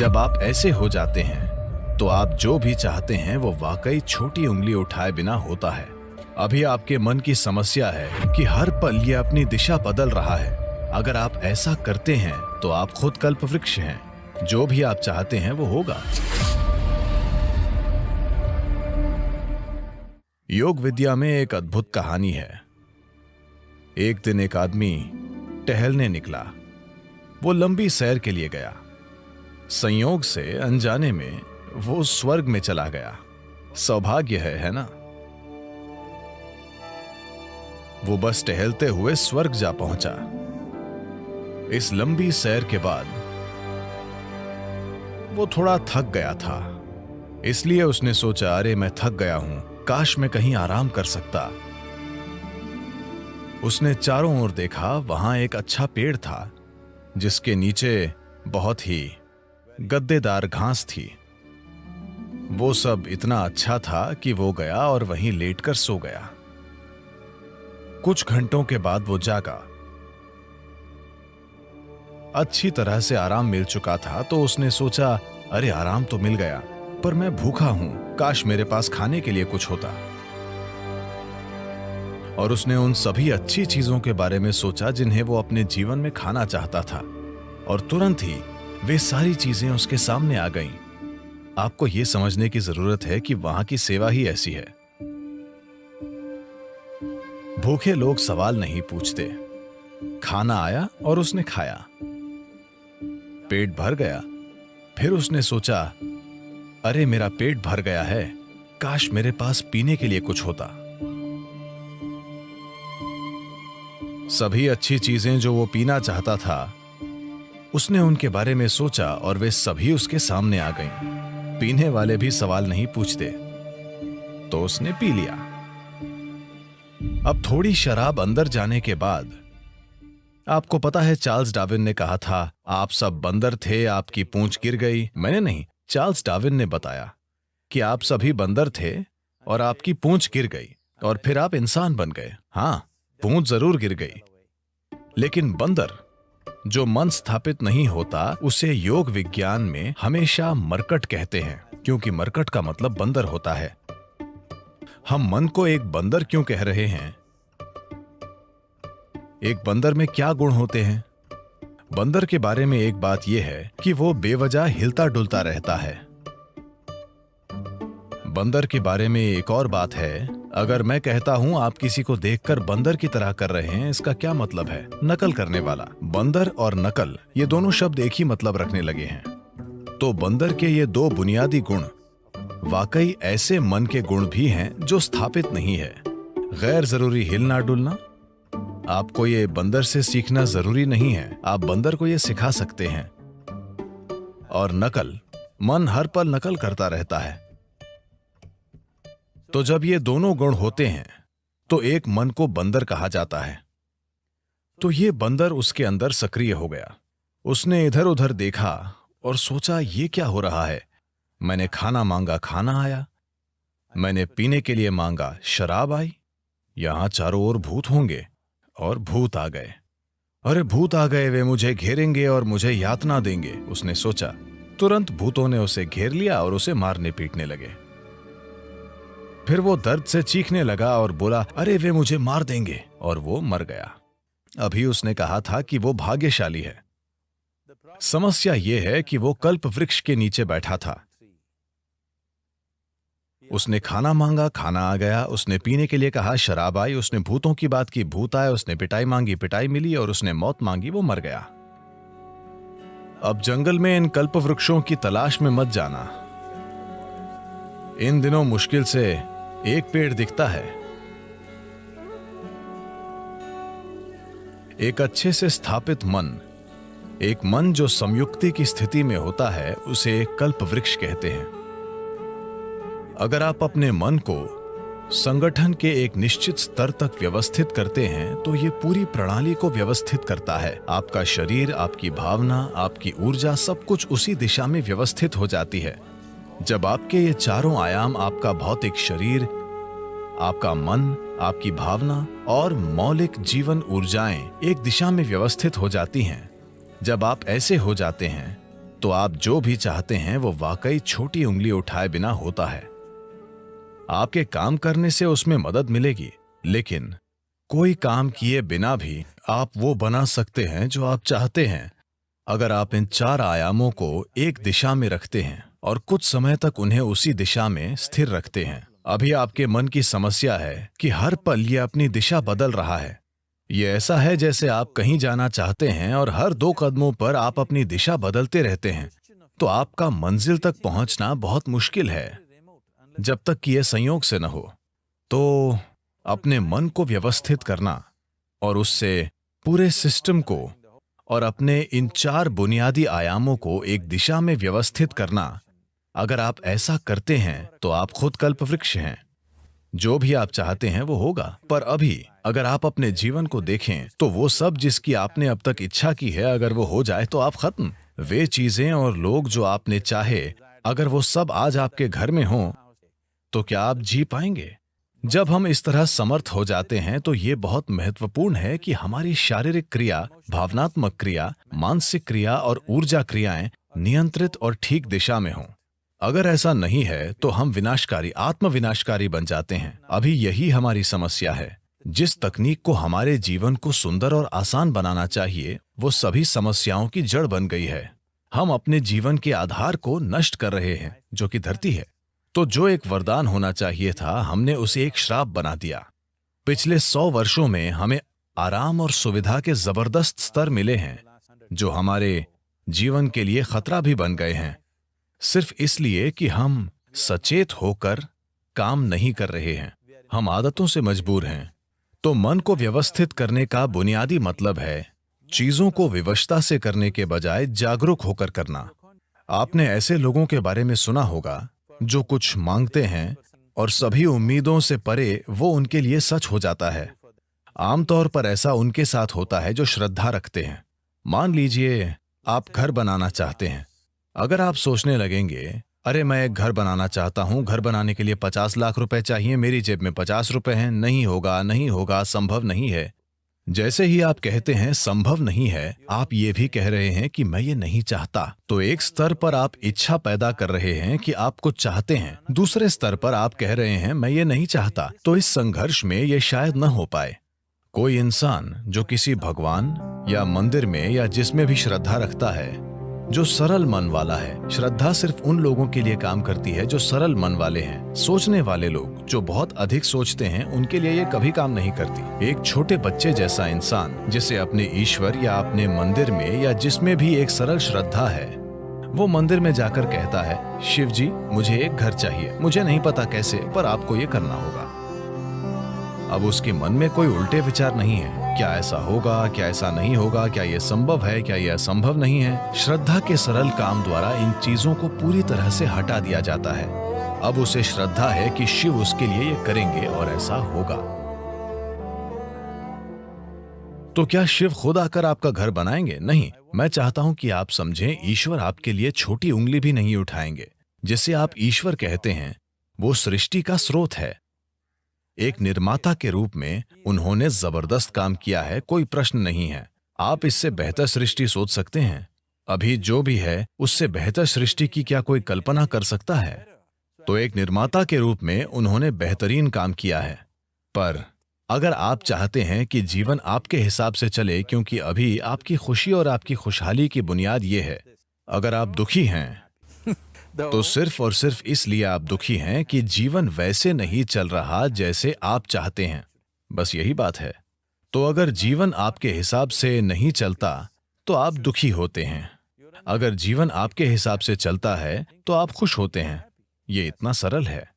जब आप ऐसे हो जाते हैं तो आप जो भी चाहते हैं वो वाकई छोटी उंगली उठाए बिना होता है। अभी आपके मन की समस्या है कि हर पल ये अपनी दिशा बदल रहा है। अगर आप ऐसा करते हैं तो आप खुद कल्पवृक्ष हैं। जो भी आप चाहते हैं वो होगा। योग विद्या में एक अद्भुत कहानी है। एक दिन एक आदमी टहलने निकला। वो लंबी सैर के लिए गया। संयोग से अनजाने में वो स्वर्ग में चला गया। सौभाग्य है ना? वो बस टहलते हुए स्वर्ग जा पहुंचा। इस लंबी सैर के बाद वो थोड़ा थक गया था, इसलिए उसने सोचा, अरे मैं थक गया हूं, काश मैं कहीं आराम कर सकता। उसने चारों ओर देखा। वहां एक अच्छा पेड़ था जिसके नीचे बहुत ही गद्देदार घास थी। वो सब इतना अच्छा था कि वो गया और वहीं लेटकर सो गया। कुछ घंटों के बाद वो जागा। अच्छी तरह से आराम मिल चुका था तो उसने सोचा, अरे आराम तो मिल गया, पर मैं भूखा हूं, काश मेरे पास खाने के लिए कुछ होता। और उसने उन सभी अच्छी चीजों के बारे में सोचा जिन्हें वो अपने जीवन में खाना चाहता था, और तुरंत ही वे सारी चीजें उसके सामने आ गईं। आपको यह समझने की जरूरत है कि वहां की सेवा ही ऐसी है। भूखे लोग सवाल नहीं पूछते। खाना आया और उसने खाया। पेट भर गया। फिर उसने सोचा, अरे मेरा पेट भर गया है, काश मेरे पास पीने के लिए कुछ होता। सभी अच्छी चीजें जो वो पीना चाहता था, उसने उनके बारे में सोचा और वे सभी उसके सामने आ गईं। पीने वाले भी सवाल नहीं पूछते, तो उसने पी लिया। अब थोड़ी शराब अंदर जाने के बाद, आपको पता है चार्ल्स डार्विन ने कहा था, आप सब बंदर थे, आपकी पूंछ गिर गई। मैंने नहीं, चार्ल्स डार्विन ने बताया कि आप सभी बंदर थे और आपकी पूंछ गिर गई और फिर आप इंसान बन गए। हां, पूंछ जरूर गिर गई, लेकिन बंदर जो मन स्थापित नहीं होता उसे योग विज्ञान में हमेशा मरकट कहते हैं, क्योंकि मरकट का मतलब बंदर होता है। हम मन को एक बंदर क्यों कह रहे हैं? एक बंदर में क्या गुण होते हैं? बंदर के बारे में एक बात यह है कि वो बेवजह हिलता डुलता रहता है। बंदर के बारे में एक और बात है, अगर मैं कहता हूं आप किसी को देखकर बंदर की तरह कर रहे हैं, इसका क्या मतलब है? नकल करने वाला। बंदर और नकल ये दोनों शब्द एक ही मतलब रखने लगे हैं। तो बंदर के ये दो बुनियादी गुण वाकई ऐसे मन के गुण भी हैं जो स्थापित नहीं है। गैर जरूरी हिलना डुलना, आपको ये बंदर से सीखना जरूरी नहीं है, आप बंदर को ये सिखा सकते हैं। और नकल, मन हर पल नकल करता रहता है। तो जब ये दोनों गुण होते हैं तो एक मन को बंदर कहा जाता है। तो ये बंदर उसके अंदर सक्रिय हो गया। उसने इधर उधर देखा और सोचा, ये क्या हो रहा है? मैंने खाना मांगा, खाना आया। मैंने पीने के लिए मांगा, शराब आई। यहां चारों ओर भूत होंगे, और भूत आ गए। अरे भूत आ गए, वे मुझे घेरेंगे और मुझे यातना देंगे, उसने सोचा। तुरंत भूतों ने उसे घेर लिया और उसे मारने पीटने लगे। फिर वो दर्द से चीखने लगा और बोला, अरे वे मुझे मार देंगे, और वो मर गया। अभी उसने कहा था कि वो भाग्यशाली है। समस्या ये है कि वो कल्प वृक्ष के नीचे बैठा था। उसने खाना मांगा, खाना आ गया। उसने पीने के लिए कहा, शराब आई। उसने भूतों की बात की, भूत आए। उसने पिटाई मांगी, पिटाई मिली। और उसने मौत मांगी, वो मर गया। अब जंगल में इन कल्प वृक्षों की तलाश में मत जाना। इन दिनों मुश्किल से एक पेड़ दिखता है। एक अच्छे से स्थापित मन, एक मन जो संयुक्ति की स्थिति में होता है, उसे कल्प वृक्ष कहते हैं। अगर आप अपने मन को संगठन के एक निश्चित स्तर तक व्यवस्थित करते हैं तो ये पूरी प्रणाली को व्यवस्थित करता है। आपका शरीर, आपकी भावना, आपकी ऊर्जा, सब कुछ उसी दिशा में व्यवस्थित हो जाती है। जब आपके ये चारों आयाम, आपका भौतिक शरीर, आपका मन, आपकी भावना और मौलिक जीवन ऊर्जाएं एक दिशा में व्यवस्थित हो जाती हैं, जब आप ऐसे हो जाते हैं तो आप जो भी चाहते हैं वो वाकई छोटी उंगली उठाए बिना होता है। आपके काम करने से उसमें मदद मिलेगी, लेकिन कोई काम किए बिना भी आप वो बना सकते हैं जो आप चाहते हैं, अगर आप इन 4 आयामों को एक दिशा में रखते हैं और कुछ समय तक उन्हें उसी दिशा में स्थिर रखते हैं। अभी आपके मन की समस्या है कि हर पल ये अपनी दिशा बदल रहा है। ये ऐसा है जैसे आप कहीं जाना चाहते हैं और हर 2 कदमों पर आप अपनी दिशा बदलते रहते हैं, तो आपका मंजिल तक पहुंचना बहुत मुश्किल है, जब तक कि यह संयोग से न हो। तो अपने मन को व्यवस्थित करना और उससे पूरे सिस्टम को और अपने इन 4 बुनियादी आयामों को एक दिशा में व्यवस्थित करना, अगर आप ऐसा करते हैं तो आप खुद कल्पवृक्ष हैं। जो भी आप चाहते हैं वो होगा। पर अभी अगर आप अपने जीवन को देखें तो वो सब जिसकी आपने अब तक इच्छा की है, अगर वो हो जाए तो आप खत्म। वे चीजें और लोग जो आपने चाहे, अगर वो सब आज आपके घर में हों, तो क्या आप जी पाएंगे? जब हम इस तरह समर्थ हो जाते हैं तो ये बहुत महत्वपूर्ण है कि हमारी शारीरिक क्रिया, भावनात्मक क्रिया, मानसिक क्रिया और ऊर्जा क्रियाएं नियंत्रित और ठीक दिशा में हों। अगर ऐसा नहीं है तो हम विनाशकारी, आत्मविनाशकारी बन जाते हैं। अभी यही हमारी समस्या है। जिस तकनीक को हमारे जीवन को सुंदर और आसान बनाना चाहिए, वो सभी समस्याओं की जड़ बन गई है। हम अपने जीवन के आधार को नष्ट कर रहे हैं, जो कि धरती है। तो जो एक वरदान होना चाहिए था, हमने उसे एक श्राप बना दिया। पिछले 100 वर्षों में हमें आराम और सुविधा के जबरदस्त स्तर मिले हैं, जो हमारे जीवन के लिए खतरा भी बन गए हैं, सिर्फ इसलिए कि हम सचेत होकर काम नहीं कर रहे हैं। हम आदतों से मजबूर हैं। तो मन को व्यवस्थित करने का बुनियादी मतलब है चीजों को विवशता से करने के बजाय जागरूक होकर करना। आपने ऐसे लोगों के बारे में सुना होगा जो कुछ मांगते हैं और सभी उम्मीदों से परे वो उनके लिए सच हो जाता है। आमतौर पर ऐसा उनके साथ होता है जो श्रद्धा रखते हैं। मान लीजिए आप घर बनाना चाहते हैं। अगर आप सोचने लगेंगे, अरे मैं एक घर बनाना चाहता हूं, घर बनाने के लिए 50 लाख रुपए चाहिए, मेरी जेब में 50 रुपए हैं, नहीं होगा, नहीं होगा, संभव नहीं है। जैसे ही आप कहते हैं संभव नहीं है, आप ये भी कह रहे हैं कि मैं ये नहीं चाहता। तो एक स्तर पर आप इच्छा पैदा कर रहे हैं कि आप कुछ चाहते हैं, दूसरे स्तर पर आप कह रहे हैं मैं ये नहीं चाहता। तो इस संघर्ष में ये शायद न हो पाए। कोई इंसान जो किसी भगवान या मंदिर में या जिसमें भी श्रद्धा रखता है, जो सरल मन वाला है, श्रद्धा सिर्फ उन लोगों के लिए काम करती है जो सरल मन वाले हैं। सोचने वाले लोग जो बहुत अधिक सोचते हैं, उनके लिए ये कभी काम नहीं करती। एक छोटे बच्चे जैसा इंसान जिसे अपने ईश्वर या अपने मंदिर में या जिसमें भी एक सरल श्रद्धा है, वो मंदिर में जाकर कहता है, शिव जी मुझे एक घर चाहिए, मुझे नहीं पता कैसे, पर आपको ये करना होगा। अब उसके मन में कोई उल्टे विचार नहीं है, क्या ऐसा होगा, क्या ऐसा नहीं होगा, क्या यह संभव है, क्या यह असंभव नहीं है। श्रद्धा के सरल काम द्वारा इन चीजों को पूरी तरह से हटा दिया जाता है। अब उसे श्रद्धा है कि शिव उसके लिए ये करेंगे और ऐसा होगा। तो क्या शिव खुद आकर आपका घर बनाएंगे? नहीं। मैं चाहता हूं कि आप समझें, ईश्वर आपके लिए छोटी उंगली भी नहीं उठाएंगे। जिसे आप ईश्वर कहते हैं, वो सृष्टि का स्रोत है। एक निर्माता के रूप में उन्होंने जबरदस्त काम किया है, कोई प्रश्न नहीं है। आप इससे बेहतर सृष्टि सोच सकते हैं? अभी जो भी है उससे बेहतर सृष्टि की क्या कोई कल्पना कर सकता है? तो एक निर्माता के रूप में उन्होंने बेहतरीन काम किया है। पर अगर आप चाहते हैं कि जीवन आपके हिसाब से चले, क्योंकि अभी आपकी खुशी और आपकी खुशहाली की बुनियाद ये है, अगर आप दुखी हैं तो सिर्फ और सिर्फ इसलिए आप दुखी हैं कि जीवन वैसे नहीं चल रहा जैसे आप चाहते हैं। बस यही बात है। तो अगर जीवन आपके हिसाब से नहीं चलता तो आप दुखी होते हैं। अगर जीवन आपके हिसाब से चलता है तो आप खुश होते हैं। ये इतना सरल है।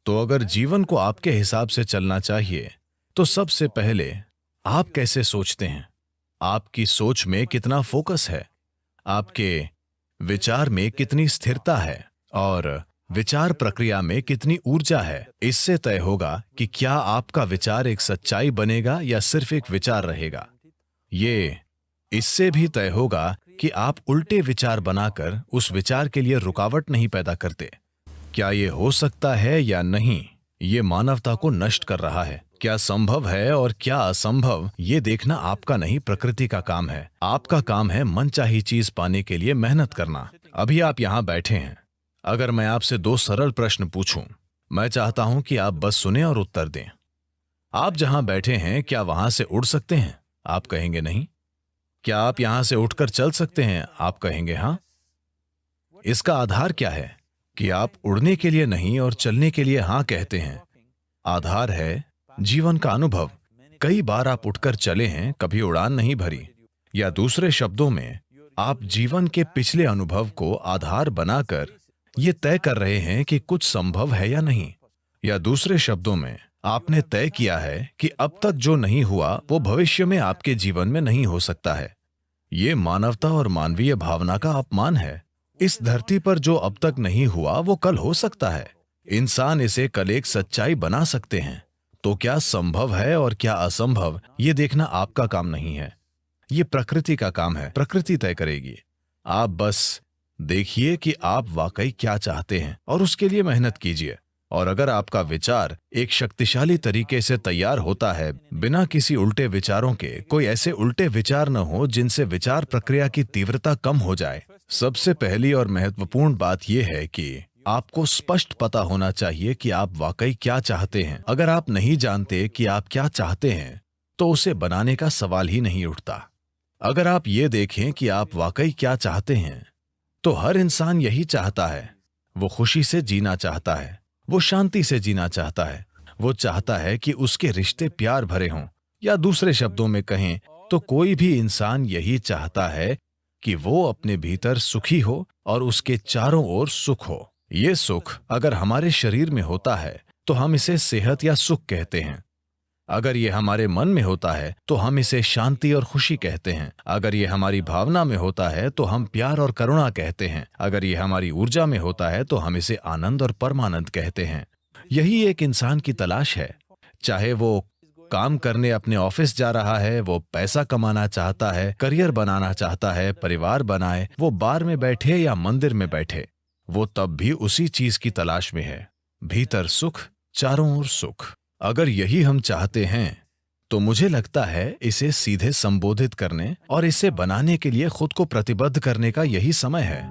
तो अगर जीवन को आपके हिसाब से चलना चाहिए तो सबसे पहले आप कैसे सोचते हैं, आपकी सोच में कितना फोकस है, आपके विचार में कितनी स्थिरता है और विचार प्रक्रिया में कितनी ऊर्जा है, इससे तय होगा कि क्या आपका विचार एक सच्चाई बनेगा या सिर्फ एक विचार रहेगा। ये इससे भी तय होगा कि आप उल्टे विचार बनाकर उस विचार के लिए रुकावट नहीं पैदा करते। क्या ये हो सकता है या नहीं, ये मानवता को नष्ट कर रहा है। क्या संभव है और क्या असंभव, ये देखना आपका नहीं, प्रकृति का काम है। आपका काम है मनचाही चीज पाने के लिए मेहनत करना। अभी आप यहां बैठे हैं। अगर मैं आपसे 2 सरल प्रश्न पूछूं, मैं चाहता हूं कि आप बस सुने और उत्तर दें। आप जहां बैठे हैं, क्या वहां से उड़ सकते हैं? आप कहेंगे नहीं। क्या आप यहां से उठकर चल सकते हैं? आप कहेंगे हां। इसका आधार क्या है कि आप उड़ने के लिए नहीं और चलने के लिए हां कहते हैं? आधार है जीवन का अनुभव। कई बार आप उठकर चले हैं, कभी उड़ान नहीं भरी। या दूसरे शब्दों में, आप जीवन के पिछले अनुभव को आधार बनाकर यह तय कर रहे हैं कि कुछ संभव है या नहीं। या दूसरे शब्दों में, आपने तय किया है कि अब तक जो नहीं हुआ वो भविष्य में आपके जीवन में नहीं हो सकता है। ये मानवता और मानवीय भावना का अपमान है। इस धरती पर जो अब तक नहीं हुआ वो कल हो सकता है। इंसान इसे कल एक सच्चाई बना सकते हैं। तो क्या संभव है और क्या असंभव, ये देखना आपका काम नहीं है। ये प्रकृति का काम है। प्रकृति तय करेगी। आप बस देखिए कि आप वाकई क्या चाहते हैं और उसके लिए मेहनत कीजिए। और अगर आपका विचार एक शक्तिशाली तरीके से तैयार होता है, बिना किसी उल्टे विचारों के, कोई ऐसे उल्टे विचार न हो जिनसे विचार प्रक्रिया की तीव्रता कम हो जाए। सबसे पहली और महत्वपूर्ण बात यह है कि आपको स्पष्ट पता होना चाहिए कि आप वाकई क्या चाहते हैं। अगर आप नहीं जानते कि आप क्या चाहते हैं, तो उसे बनाने का सवाल ही नहीं उठता। अगर आप ये देखें कि आप वाकई क्या चाहते हैं, तो हर इंसान यही चाहता है। वो खुशी से जीना चाहता है, वो शांति से जीना चाहता है, वो चाहता है कि उसके रिश्ते प्यार भरे हों। या दूसरे शब्दों में कहें तो कोई भी इंसान यही चाहता है कि वो अपने भीतर सुखी हो और उसके चारों ओर सुख हो। ये सुख अगर हमारे शरीर में होता है तो हम इसे सेहत या सुख कहते हैं। अगर ये हमारे मन में होता है तो हम इसे शांति और खुशी कहते हैं। अगर ये हमारी भावना में होता है तो हम प्यार और करुणा कहते हैं। अगर ये हमारी ऊर्जा में होता है तो हम इसे आनंद और परमानंद कहते हैं। यही एक इंसान की तलाश है। चाहे वो काम करने अपने ऑफिस जा रहा है, वो पैसा कमाना चाहता है, करियर बनाना चाहता है, परिवार बनाए, वो बार में बैठे या मंदिर में बैठे, वो तब भी उसी चीज की तलाश में है। भीतर सुख, चारों ओर सुख। अगर यही हम चाहते हैं तो मुझे लगता है इसे सीधे संबोधित करने और इसे बनाने के लिए खुद को प्रतिबद्ध करने का यही समय है।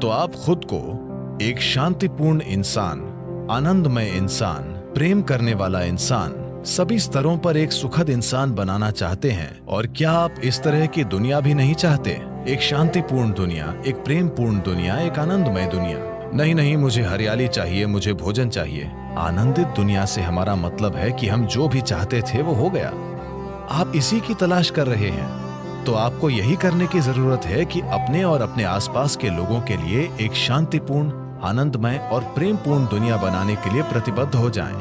तो आप खुद को एक शांतिपूर्ण इंसान, आनंदमय इंसान, प्रेम करने वाला इंसान, सभी स्तरों पर एक सुखद इंसान बनाना चाहते हैं। और क्या आप इस तरह की दुनिया भी नहीं चाहते? एक शांतिपूर्ण दुनिया, एक प्रेमपूर्ण दुनिया, एक आनंदमय दुनिया। नहीं नहीं, मुझे हरियाली चाहिए, मुझे भोजन चाहिए। आनंदित दुनिया से हमारा मतलब है कि हम जो भी चाहते थे वो हो गया। आप इसी की तलाश कर रहे हैं। तो आपको यही करने की जरूरत है कि अपने और अपने आसपास के लोगों के लिए एक शांतिपूर्ण, आनंदमय और प्रेमपूर्ण दुनिया बनाने के लिए प्रतिबद्ध हो जाएं।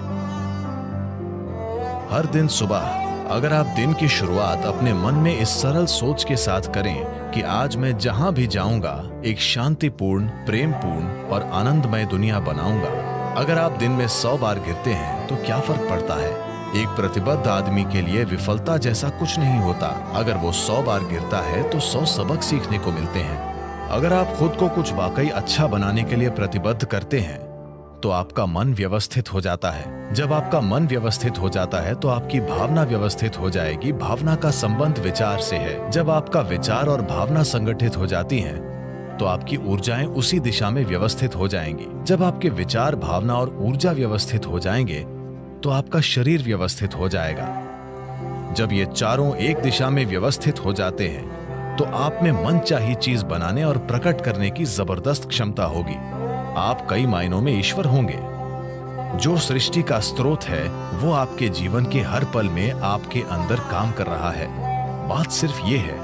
हर दिन सुबह अगर आप दिन की शुरुआत अपने मन में इस सरल सोच के साथ करें कि आज मैं जहां भी जाऊंगा एक शांतिपूर्ण, प्रेमपूर्ण और आनंदमय दुनिया बनाऊंगा। अगर आप दिन में 100 बार गिरते हैं तो क्या फर्क पड़ता है? एक प्रतिबद्ध आदमी के लिए विफलता जैसा कुछ नहीं होता। अगर वो 100 बार गिरता है तो 100 सबक सीखने को मिलते हैं। अगर आप खुद को कुछ वाकई अच्छा बनाने के लिए प्रतिबद्ध करते हैं तो आपका मन व्यवस्थित हो जाता है। जब आपका मन व्यवस्थित हो जाता है तो आपकी भावना व्यवस्थित हो जाएगी। भावना का संबंध विचार से है। जब आपका विचार और भावना संगठित हो जाती हैं तो आपकी ऊर्जाएं उसी दिशा में व्यवस्थित हो जाएंगी। जब आपके विचार, भावना और ऊर्जा व्यवस्थित हो जाएंगे तो आपका शरीर व्यवस्थित हो जाएगा। जब ये चारों एक दिशा में व्यवस्थित हो जाते हैं तो आप में मनचाही चीज बनाने और प्रकट करने की जबरदस्त क्षमता होगी। आप कई मायनों में ईश्वर होंगे। जो सृष्टि का स्रोत है वो आपके जीवन के हर पल में आपके अंदर काम कर रहा है। बात सिर्फ ये है,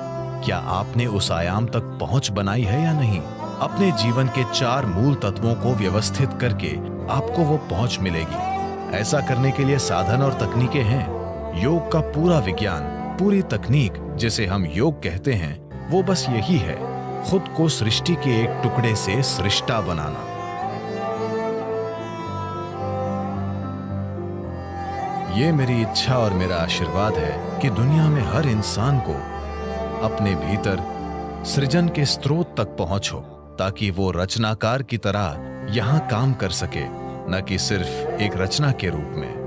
क्या आपने उस आयाम तक पहुंच बनाई है या नहीं? अपने जीवन के 4 मूल तत्वों को व्यवस्थित करके आपको वो पहुंच मिलेगी। ऐसा करने के लिए साधन और तकनीकें हैं। योग का पूरा विज्ञान, पूरी तकनीक जिसे हम योग कहते हैं, वो बस यही है, खुद को सृष्टि के एक टुकड़े से सृष्टा बनाना। ये मेरी इच्छा और मेरा आशीर्वाद है कि दुनिया में हर इंसान को अपने भीतर सृजन के स्रोत तक पहुंच हो, ताकि वो रचनाकार की तरह यहां काम कर सके, न कि सिर्फ एक रचना के रूप में।